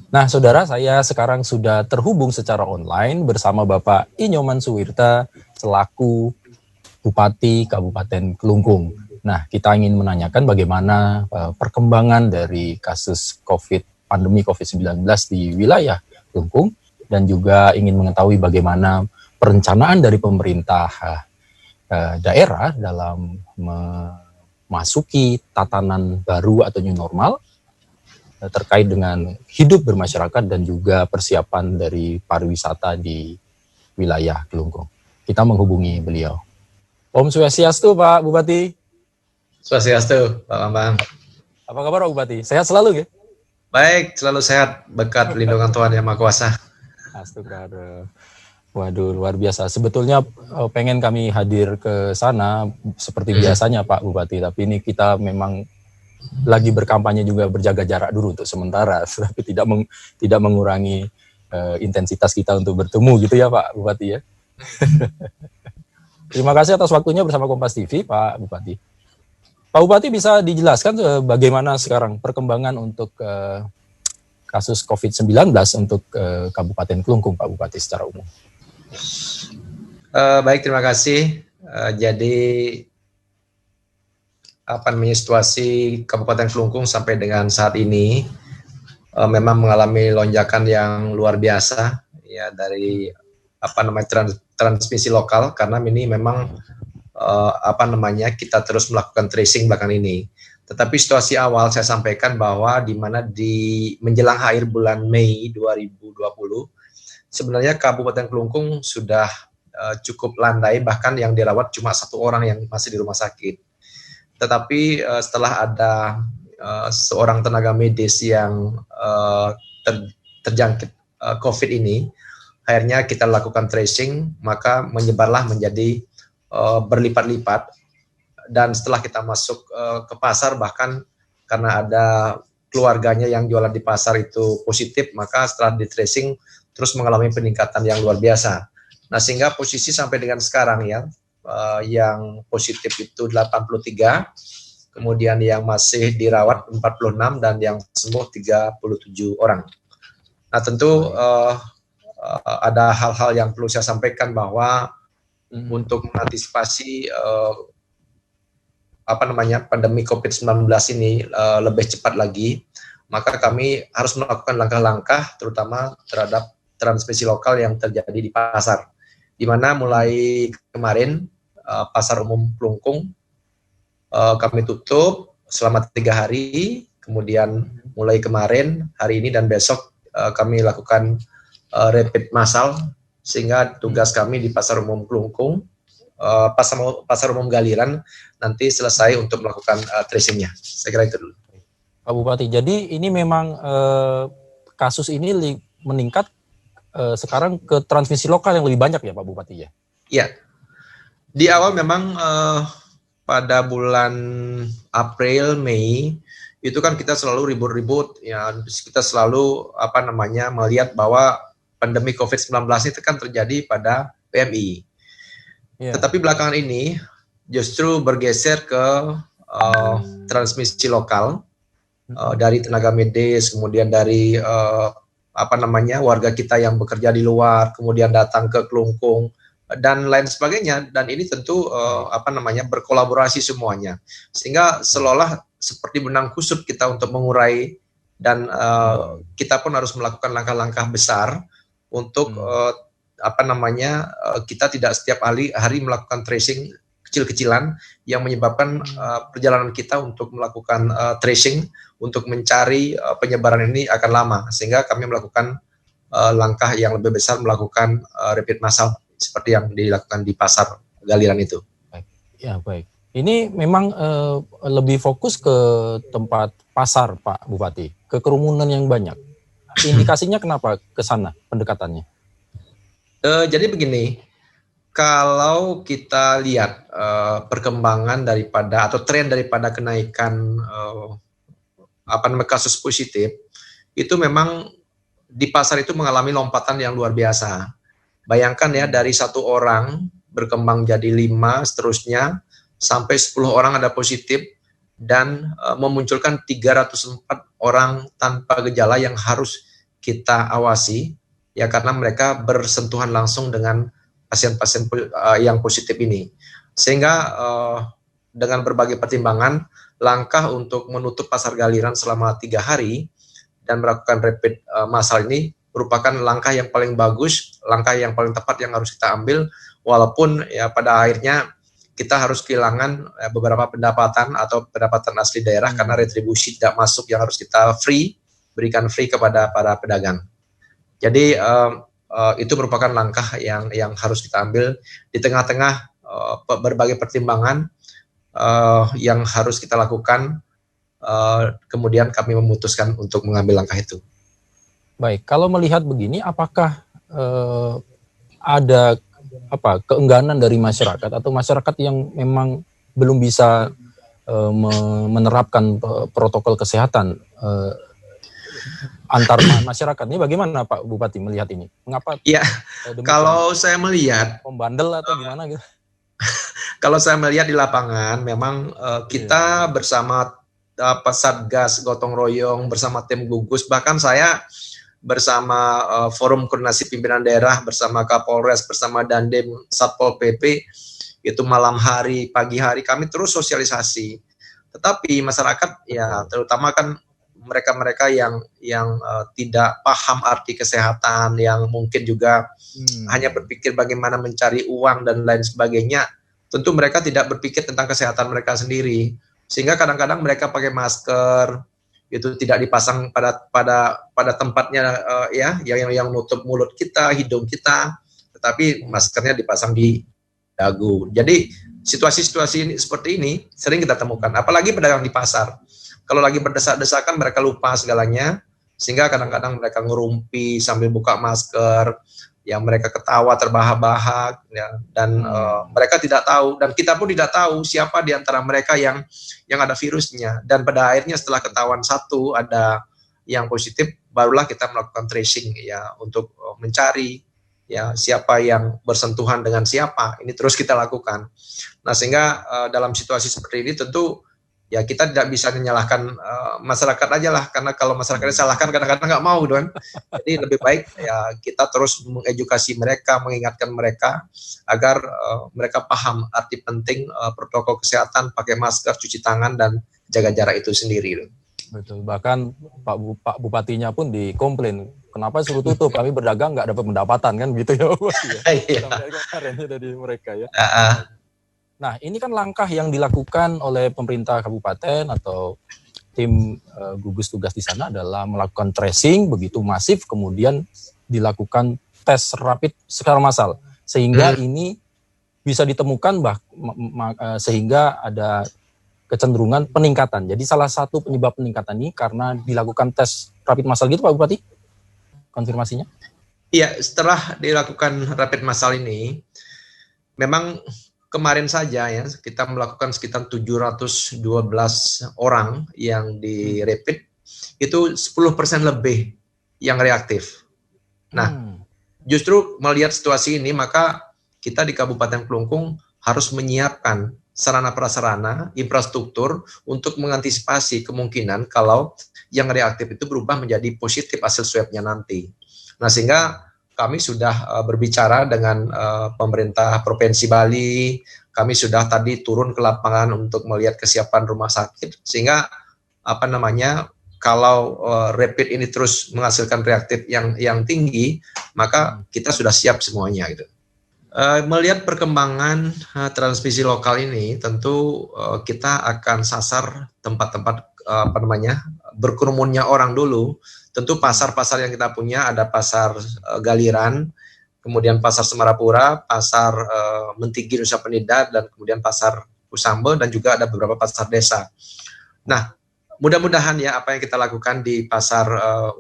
Nah, saudara, saya sekarang sudah terhubung secara online bersama Bapak Inyoman Suwirta selaku Bupati Kabupaten Kelungkung. Nah, kita ingin menanyakan bagaimana perkembangan dari kasus pandemi COVID-19 di wilayah Kelungkung dan juga ingin mengetahui bagaimana perencanaan dari pemerintah daerah dalam memasuki tatanan baru atau new normal terkait dengan hidup bermasyarakat dan juga persiapan dari pariwisata di wilayah Kelungkung. Kita menghubungi beliau. Om Swastiastu, Pak Bupati. Swastiastu, Pak Bambang. Apa kabar, Pak Bupati? Sehat selalu, ya? Baik, selalu sehat berkat lindungan Tuhan Yang Maha Kuasa. Astaga. Waduh, luar biasa. Sebetulnya pengen kami hadir ke sana seperti biasanya, Pak Bupati. Tapi ini kita memang lagi berkampanye juga berjaga jarak dulu untuk sementara, tapi tidak mengurangi intensitas kita untuk bertemu gitu ya Pak Bupati ya. Terima kasih atas waktunya bersama Kompas TV, Pak Bupati. Pak Bupati bisa dijelaskan bagaimana sekarang perkembangan untuk kasus COVID-19 untuk Kabupaten Kelungkung, Pak Bupati secara umum. Baik, terima kasih. Jadi situasi Kabupaten Kelungkung sampai dengan saat ini memang mengalami lonjakan yang luar biasa ya dari transmisi lokal, karena ini memang kita terus melakukan tracing belakangan ini. Tetapi situasi awal saya sampaikan bahwa di mana di menjelang akhir bulan Mei 2020 sebenarnya Kabupaten Kelungkung sudah cukup landai, bahkan yang dirawat cuma 1 orang yang masih di rumah sakit. Tetapi setelah ada seorang tenaga medis yang terjangkit COVID ini, akhirnya kita lakukan tracing, maka menyebarlah menjadi berlipat-lipat. Dan setelah kita masuk ke pasar, bahkan karena ada keluarganya yang jualan di pasar itu positif, maka setelah di tracing terus mengalami peningkatan yang luar biasa. Nah, sehingga posisi sampai dengan sekarang ya, yang positif itu 83, kemudian yang masih dirawat 46, dan yang sembuh 37 orang. Nah, tentu ada hal-hal yang perlu saya sampaikan bahwa untuk mengantisipasi pandemi COVID-19 ini lebih cepat lagi, maka kami harus melakukan langkah-langkah terutama terhadap transmisi lokal yang terjadi di pasar, di mana mulai kemarin pasar umum Kelungkung kami tutup selama 3 hari, kemudian mulai kemarin, hari ini dan besok kami lakukan rapid massal, sehingga tugas kami di pasar umum Kelungkung, pasar umum Galiran nanti selesai untuk melakukan tracingnya. Saya kira itu dulu. Pak Bupati, jadi ini memang kasus ini meningkat sekarang ke transmisi lokal yang lebih banyak ya Pak Bupati ya? Iya. Di awal memang pada bulan April, Mei itu kan kita selalu ribut-ribut ya, kita selalu melihat bahwa pandemi COVID-19 itu kan terjadi pada PMI. Yeah. Tetapi belakangan ini justru bergeser ke transmisi lokal dari tenaga medis, kemudian dari warga kita yang bekerja di luar, kemudian datang ke Kelungkung dan lain sebagainya. Dan ini tentu berkolaborasi semuanya, sehingga seolah seperti benang kusut kita untuk mengurai, dan kita pun harus melakukan langkah-langkah besar untuk kita tidak setiap hari melakukan tracing kecil-kecilan yang menyebabkan perjalanan kita untuk melakukan tracing untuk mencari penyebaran ini akan lama, sehingga kami melakukan langkah yang lebih besar, melakukan rapid massal seperti yang dilakukan di pasar Galiran itu. Baik. Ya, baik. Ini memang lebih fokus ke tempat pasar, Pak Bupati, ke kerumunan yang banyak. Indikasinya kenapa ke sana pendekatannya? Jadi begini, kalau kita lihat perkembangan daripada atau tren daripada kenaikan kasus positif, itu memang di pasar itu mengalami lompatan yang luar biasa. Bayangkan ya, dari 1 orang berkembang jadi 5, seterusnya sampai 10 orang ada positif, dan memunculkan 304 orang tanpa gejala yang harus kita awasi ya, karena mereka bersentuhan langsung dengan pasien-pasien yang positif ini. Sehingga dengan berbagai pertimbangan, langkah untuk menutup pasar Galiran selama 3 hari dan melakukan rapid massal ini merupakan langkah yang paling bagus, langkah yang paling tepat yang harus kita ambil, walaupun ya pada akhirnya kita harus kehilangan beberapa pendapatan atau pendapatan asli daerah karena retribusi tidak masuk yang harus kita berikan free kepada para pedagang. Jadi itu merupakan langkah yang harus kita ambil di tengah-tengah berbagai pertimbangan yang harus kita lakukan. Kemudian kami memutuskan untuk mengambil langkah itu. Baik, kalau melihat begini, apakah ada keengganan dari masyarakat atau masyarakat yang memang belum bisa menerapkan protokol kesehatan antar masyarakat ini? Bagaimana Pak Bupati melihat ini? Mengapa? Ya, kalau saya melihat pembandel atau gimana gitu? Kalau saya melihat di lapangan, memang kita bersama Satgas Gotong Royong, bersama tim gugus, bahkan saya bersama Forum Koordinasi Pimpinan Daerah, bersama Kapolres, bersama Dandim, Satpol PP, itu malam hari, pagi hari, kami terus sosialisasi. Tetapi masyarakat, ya terutama kan mereka-mereka yang tidak paham arti kesehatan, yang mungkin juga hanya berpikir bagaimana mencari uang dan lain sebagainya, tentu mereka tidak berpikir tentang kesehatan mereka sendiri. Sehingga kadang-kadang mereka pakai masker, itu tidak dipasang pada tempatnya yang nutup mulut kita, hidung kita, tetapi maskernya dipasang di dagu. Jadi situasi-situasi seperti ini sering kita temukan, apalagi pedagang di pasar. Kalau lagi berdesak-desakan mereka lupa segalanya, sehingga kadang-kadang mereka ngerumpi sambil buka masker, yang mereka ketawa terbahak-bahak, ya, dan mereka tidak tahu, dan kita pun tidak tahu siapa di antara mereka yang ada virusnya. Dan pada akhirnya setelah ketahuan satu ada yang positif, barulah kita melakukan tracing ya, untuk mencari ya siapa yang bersentuhan dengan siapa. Ini terus kita lakukan. Nah, sehingga dalam situasi seperti ini tentu ya kita tidak bisa menyalahkan masyarakat aja lah, karena kalau masyarakat disalahkan kadang-kadang nggak mau kan. Jadi lebih baik ya kita terus mengedukasi mereka, mengingatkan mereka agar mereka paham arti penting protokol kesehatan, pakai masker, cuci tangan, dan jaga jarak itu sendiri. Betul, bahkan Pak Bupatinya pun dikomplain, kenapa suruh tutup, kami berdagang nggak dapat pendapatan kan gitu ya. Iya. Dari mereka ya. Nah, ini kan langkah yang dilakukan oleh pemerintah kabupaten atau tim gugus tugas di sana adalah melakukan tracing begitu masif, kemudian dilakukan tes rapid secara massal, sehingga ini bisa ditemukan sehingga ada kecenderungan peningkatan. Jadi salah satu penyebab peningkatan ini karena dilakukan tes rapid massal gitu, Pak Bupati? Konfirmasinya? Iya, setelah dilakukan rapid massal ini, memang kemarin saja ya kita melakukan sekitar 712 orang yang di rapid, itu 10% lebih yang reaktif. Nah, justru melihat situasi ini, maka kita di Kabupaten Kelungkung harus menyiapkan sarana prasarana, infrastruktur untuk mengantisipasi kemungkinan kalau yang reaktif itu berubah menjadi positif hasil swab-nya nanti. Nah, sehingga kami sudah berbicara dengan pemerintah Provinsi Bali, kami sudah tadi turun ke lapangan untuk melihat kesiapan rumah sakit, sehingga kalau rapid ini terus menghasilkan reaktif yang tinggi, maka kita sudah siap semuanya gitu. Melihat perkembangan transmisi lokal ini, tentu kita akan sasar tempat-tempat berkerumunnya orang dulu. Tentu pasar-pasar yang kita punya ada pasar Galiran, kemudian pasar Semarapura, pasar Mentigi Nusa Penida, dan kemudian pasar Usambe, dan juga ada beberapa pasar desa. Nah, mudah-mudahan ya apa yang kita lakukan di pasar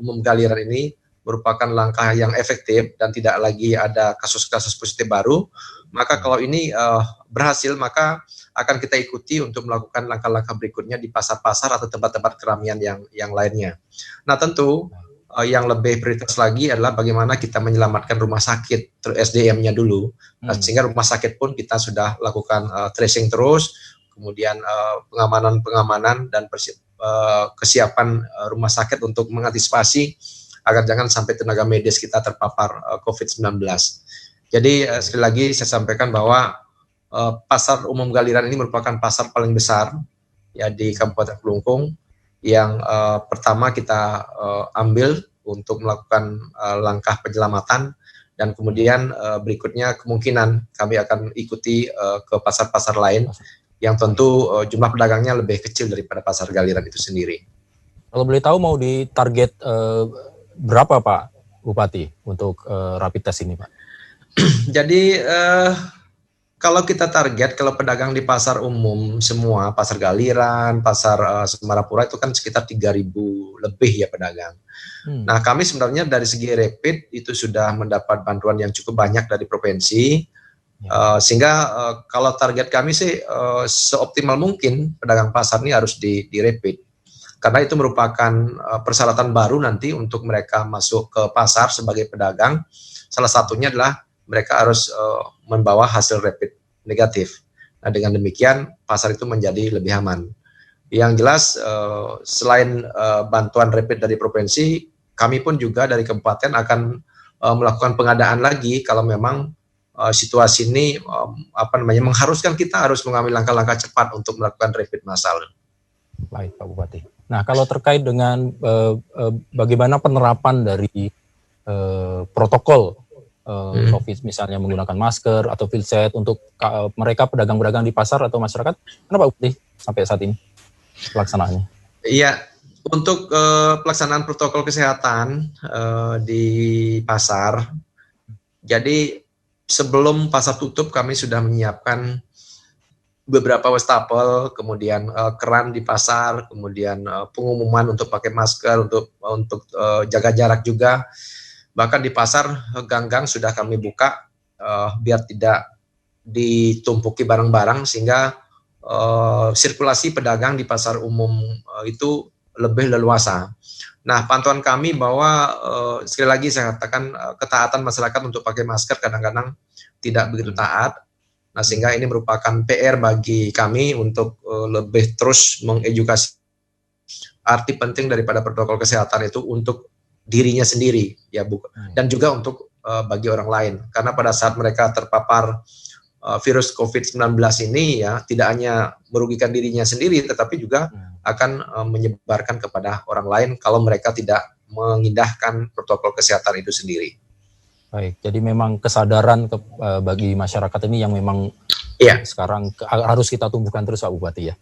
umum Galiran ini merupakan langkah yang efektif dan tidak lagi ada kasus-kasus positif baru. Maka kalau ini berhasil, maka akan kita ikuti untuk melakukan langkah-langkah berikutnya di pasar-pasar atau tempat-tempat keramaian yang lainnya. Nah, tentu yang lebih prioritas lagi adalah bagaimana kita menyelamatkan rumah sakit SDM-nya dulu. Sehingga rumah sakit pun kita sudah lakukan tracing terus, kemudian pengamanan dan kesiapan rumah sakit untuk mengantisipasi agar jangan sampai tenaga medis kita terpapar COVID-19. Jadi sekali lagi saya sampaikan bahwa pasar umum Galiran ini merupakan pasar paling besar ya di Kabupaten Kelungkung yang pertama kita ambil untuk melakukan langkah penyelamatan, dan kemudian berikutnya kemungkinan kami akan ikuti ke pasar-pasar lain yang tentu jumlah pedagangnya lebih kecil daripada pasar Galiran itu sendiri. Kalau boleh tahu mau ditarget berapa Pak Bupati untuk rapid test ini Pak? Jadi kalau kita target, kalau pedagang di pasar umum semua, pasar Galiran, pasar Semarapura itu kan sekitar 3.000 lebih ya pedagang. Nah kami sebenarnya dari segi rapid itu sudah mendapat bantuan yang cukup banyak dari provinsi, sehingga kalau target kami sih seoptimal mungkin pedagang pasar ini harus di rapid. Karena itu merupakan persyaratan baru nanti untuk mereka masuk ke pasar sebagai pedagang. Salah satunya adalah mereka harus membawa hasil rapid negatif. Nah, dengan demikian pasar itu menjadi lebih aman. Yang jelas selain bantuan rapid dari provinsi, kami pun juga dari kabupaten akan melakukan pengadaan lagi kalau memang situasi ini mengharuskan kita harus mengambil langkah-langkah cepat untuk melakukan rapid massal. Baik Pak Bupati. Nah, kalau terkait dengan bagaimana penerapan dari protokol COVID, misalnya menggunakan masker atau field set untuk mereka pedagang-pedagang di pasar atau masyarakat, kenapa Pak Bupati sampai saat ini pelaksanaannya? Iya, untuk pelaksanaan protokol kesehatan di pasar, jadi sebelum pasar tutup kami sudah menyiapkan beberapa wastafel, kemudian keran di pasar, kemudian pengumuman untuk pakai masker, untuk jaga jarak juga. Bahkan di pasar gang-gang sudah kami buka biar tidak ditumpuki barang-barang, sehingga sirkulasi pedagang di pasar umum itu lebih leluasa. Nah, pantauan kami bahwa sekali lagi saya katakan ketaatan masyarakat untuk pakai masker kadang-kadang tidak begitu taat. Nah, sehingga ini merupakan PR bagi kami untuk lebih terus mengedukasi arti penting daripada protokol kesehatan itu untuk dirinya sendiri ya Bu, dan juga untuk bagi orang lain, karena pada saat mereka terpapar virus COVID-19 ini ya tidak hanya merugikan dirinya sendiri tetapi juga akan menyebarkan kepada orang lain kalau mereka tidak mengindahkan protokol kesehatan itu sendiri. Baik, jadi memang kesadaran bagi masyarakat ini yang memang sekarang harus kita tumbuhkan terus Pak Bupati ya.